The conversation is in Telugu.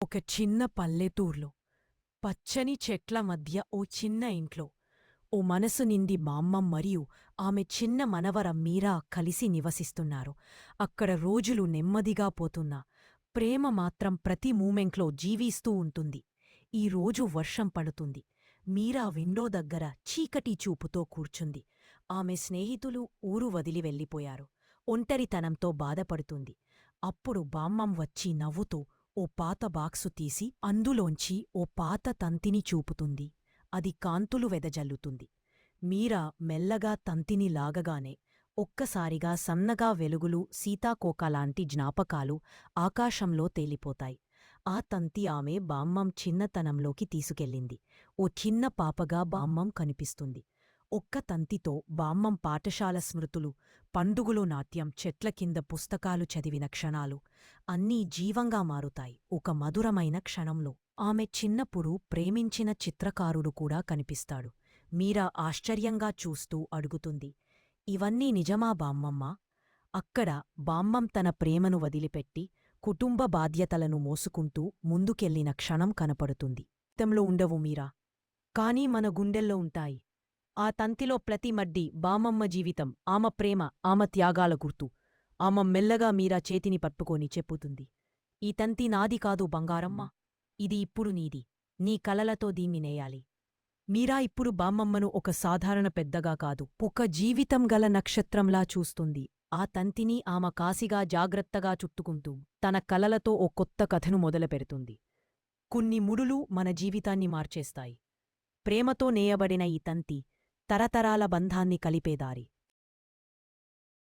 ఒక చిన్న పల్లెటూర్లో పచ్చని చెట్ల మధ్య ఓ చిన్న ఇంట్లో ఓ మనసు నిండి బామ్మం మరియు ఆమె చిన్న మనవర మీరా కలిసి నివసిస్తున్నారు. అక్కడ రోజులు నెమ్మదిగా పోతున్నా ప్రేమ మాత్రం ప్రతి మూమెంట్లో జీవిస్తూ ఉంటుంది. ఈ రోజు వర్షం పడుతుంది. మీరా విండో దగ్గర చీకటి చూపుతో కూర్చుంది. ఆమె స్నేహితులు ఊరు వదిలి వెళ్ళిపోయారు. ఒంటరితనంతో బాధపడుతుంది. అప్పుడు బామ్మం వచ్చి నవ్వుతూ ఓ పాత బాక్సు తీసి అందులోంచి ఓ పాత తంతిని చూపుతుంది. అది కాంతులు వెదజల్లుతుంది. మీరా మెల్లగా తంతిని లాగగానే ఒక్కసారిగా సన్నగా వెలుగులు సీతాకోకలాంటి జ్ఞాపకాలు ఆకాశంలో తేలిపోతాయి. ఆ తంతి ఆమె బామ్మం చిన్నతనంలోకి తీసుకెళ్ళింది. ఓ చిన్న పాపగా బామ్మం కనిపిస్తుంది. ఒక్క తంతితో బామ్మం పాఠశాల స్మృతులు, పండుగలో నాట్యం, చెట్ల కింద పుస్తకాలు చదివిన క్షణాలు అన్నీ జీవంగా మారుతాయి. ఒక మధురమైన క్షణంలో ఆమె చిన్నప్పుడు ప్రేమించిన చిత్రకారుడు కూడా కనిపిస్తాడు. మీరా ఆశ్చర్యంగా చూస్తూ అడుగుతుంది, ఇవన్నీ నిజమా బామ్మమ్మా? అక్కడ బామ్మం తన ప్రేమను వదిలిపెట్టి కుటుంబ బాధ్యతలను మోసుకుంటూ ముందుకెళ్ళిన క్షణం కనపడుతుంది. తంలో ఉండవు మీరా, కానీ మన గుండెల్లో ఉంటాయి. ఆ తంతిలో ప్రతి మడ్డి బామమ్మ జీవితం, ఆమె ప్రేమ, ఆమె త్యాగాల గుర్తు. ఆమె మెల్లగా మీరా చేతిని పట్టుకొని చెప్పుతుంది, ఈ తంతి నాది కాదు బంగారమ్మ, ఇది ఇప్పుడు నీది. నీ కలలతో దీన్ని నేయాలి. మీరా ఇప్పుడు బామ్మమ్మను ఒక సాధారణ పెద్దగా కాదు, ఒక జీవితం గల నక్షత్రంలా చూస్తుంది. ఆ తంతిని ఆమె కాసిగా జాగ్రత్తగా చుట్టుకుంటూ తన కలలతో ఓ కొత్త కథను మొదలుపెడుతుంది. కొన్ని ముడులు మన జీవితాన్ని మార్చేస్తాయి. ప్రేమతో నేయబడిన ఈ తంతి తరతరాల బంధాన్ని కలిపేదారి.